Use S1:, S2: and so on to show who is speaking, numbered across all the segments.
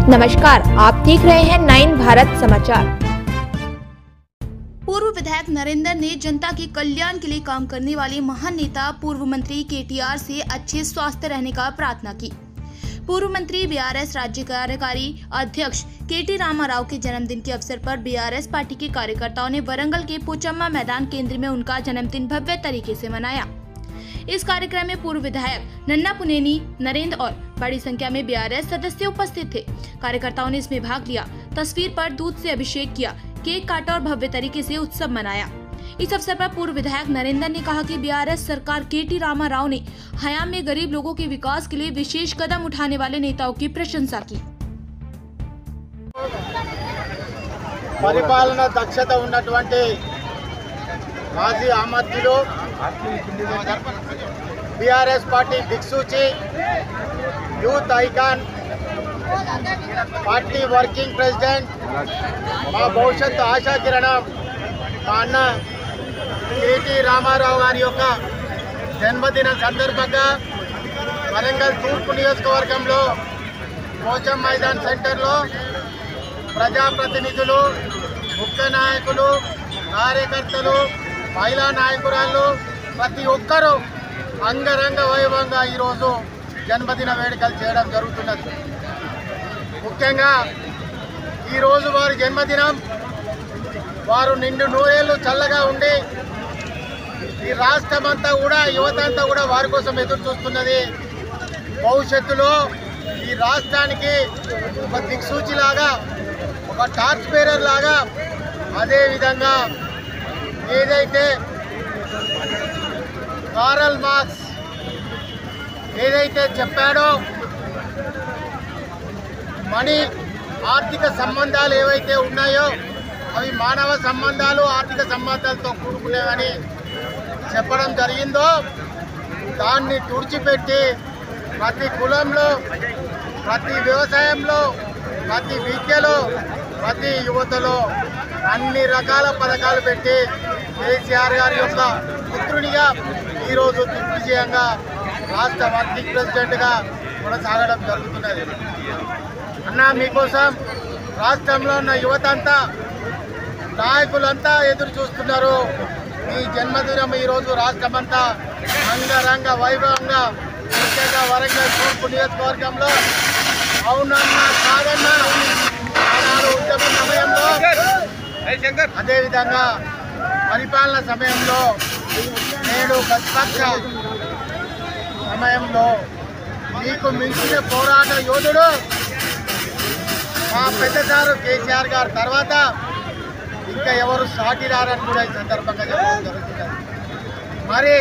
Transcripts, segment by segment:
S1: नमस्कार, आप देख रहे हैं 9 भारत समाचार।
S2: पूर्व विधायक नरेंद्र ने जनता के कल्याण के लिए काम करने वाले महान नेता पूर्व मंत्री केटीआर से अच्छे स्वास्थ्य रहने का प्रार्थना की। पूर्व मंत्री बीआरएस राज्य कार्यकारी अध्यक्ष केटी रामाराव के जन्मदिन के अवसर पर बीआरएस पार्टी के कार्यकर्ताओं ने वरंगल के पोचम्मा मैदान केंद्र में उनका जन्मदिन भव्य तरीके से मनाया। इस कार्यक्रम में पूर्व विधायक नन्ना पुनेनी, नरेंद्र और बड़ी संख्या में बीआरएस सदस्य उपस्थित थे। कार्यकर्ताओं ने इसमें भाग लिया, तस्वीर पर दूध से अभिषेक किया, केक काटा और भव्य तरीके से उत्सव मनाया। इस अवसर पर पूर्व विधायक नरेंद्र ने कहा कि बीआरएस सरकार केटी रामाराव ने हयाम में गरीब लोगों के विकास के लिए विशेष कदम उठाने वाले नेताओं की प्रशंसा की।
S3: పరిపాలన దక్షత ఉన్నటువంటి మాజీ అమర్త్యులు బీఆర్ఎస్ పార్టీ దిక్సూచి youth icon party working president మా భవిష్యత్తు ఆశాకిరణం మా అన్న కేటీ రామారావు గారి యొక్క జన్మదిన సందర్భంగా వరంగల్ తూర్పు నియోజకవర్గంలో పోచం మైదాన్ సెంటర్లో ప్రజాప్రతినిధులు, ముఖ్య నాయకులు, కార్యకర్తలు, మహిళా నాయకురాళ్ళు ప్రతి ఒక్కరూ అంగరంగ వైభవంగా ఈరోజు జన్మదిన వేడుకలు చేయడం జరుగుతున్నది. ముఖ్యంగా ఈరోజు వారి జన్మదినం, వారు నిండు నూరేళ్ళు చల్లగా ఉండి ఈ రాష్ట్రమంతా కూడా, యువత అంతా కూడా వారి కోసం ఎదురు చూస్తున్నది. భవిష్యత్తులో ఈ రాష్ట్రానికి ఒక దిక్సూచిలాగా, ఒక టార్చ్ బేరర్ లాగా, అదేవిధంగా ఏదైతే కారల్ మార్క్స్ ఏదైతే చెప్పాడో మనీ ఆర్థిక సంబంధాలు ఏవైతే ఉన్నాయో అవి మానవ సంబంధాలు, ఆర్థిక సంబంధాలతో కూడుకునేవని చెప్పడం జరిగిందో దాన్ని తుడిచిపెట్టి ప్రతి కులంలో, ప్రతి వ్యవసాయంలో, ప్రతి విద్యలో, ప్రతి యువతలో అన్ని రకాల పథకాలు పెట్టి కేసీఆర్ గారి యొక్క పుత్రునిగా ఈరోజు దిగ్విజయంగా రాష్ట్ర వర్కింగ్ ప్రెసిడెంట్గా కొనసాగడం జరుగుతున్నది. అన్న, మీకోసం రాష్ట్రంలో ఉన్న యువత అంతా, నాయకులంతా ఎదురు చూస్తున్నారు. మీ జన్మదినం ఈరోజు రాష్ట్రమంతా అంగరంగ వైభవంగా, ముఖ్యంగా వరంగల్ తూర్పు నియోజకవర్గంలో అవునన్నా కాదన్నా ఆనాడు ఉద్యమ సమయంలో, అదేవిధంగా పరిపాలన సమయంలో, నేడు ప్రతిపక్ష సమయంలో మీకు మించిన పోరాట యోధుడు మా పెద్దసారు కేసీఆర్ గారు తర్వాత ఇంకా ఎవరు సాటి రారని కూడా ఈ సందర్భంగా చెప్పడం జరుగుతున్నది. మరి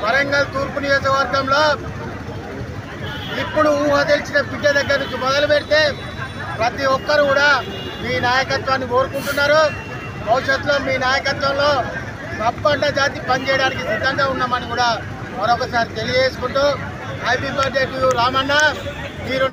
S3: వరంగల్ తూర్పు నియోజకవర్గంలో ఇప్పుడు ఊహ తెలిసిన బిడ్డ దగ్గర నుంచి మొదలు పెడితే ప్రతి ఒక్కరు కూడా మీ నాయకత్వాన్ని కోరుకుంటున్నారు. భవిష్యత్తులో మీ నాయకత్వంలో తప్పంట జాతి పనిచేయడానికి సిద్ధంగా ఉన్నామని కూడా మరొకసారి తెలియజేసుకుంటూ హ్యాపీ బర్త్డే టు రామన్న.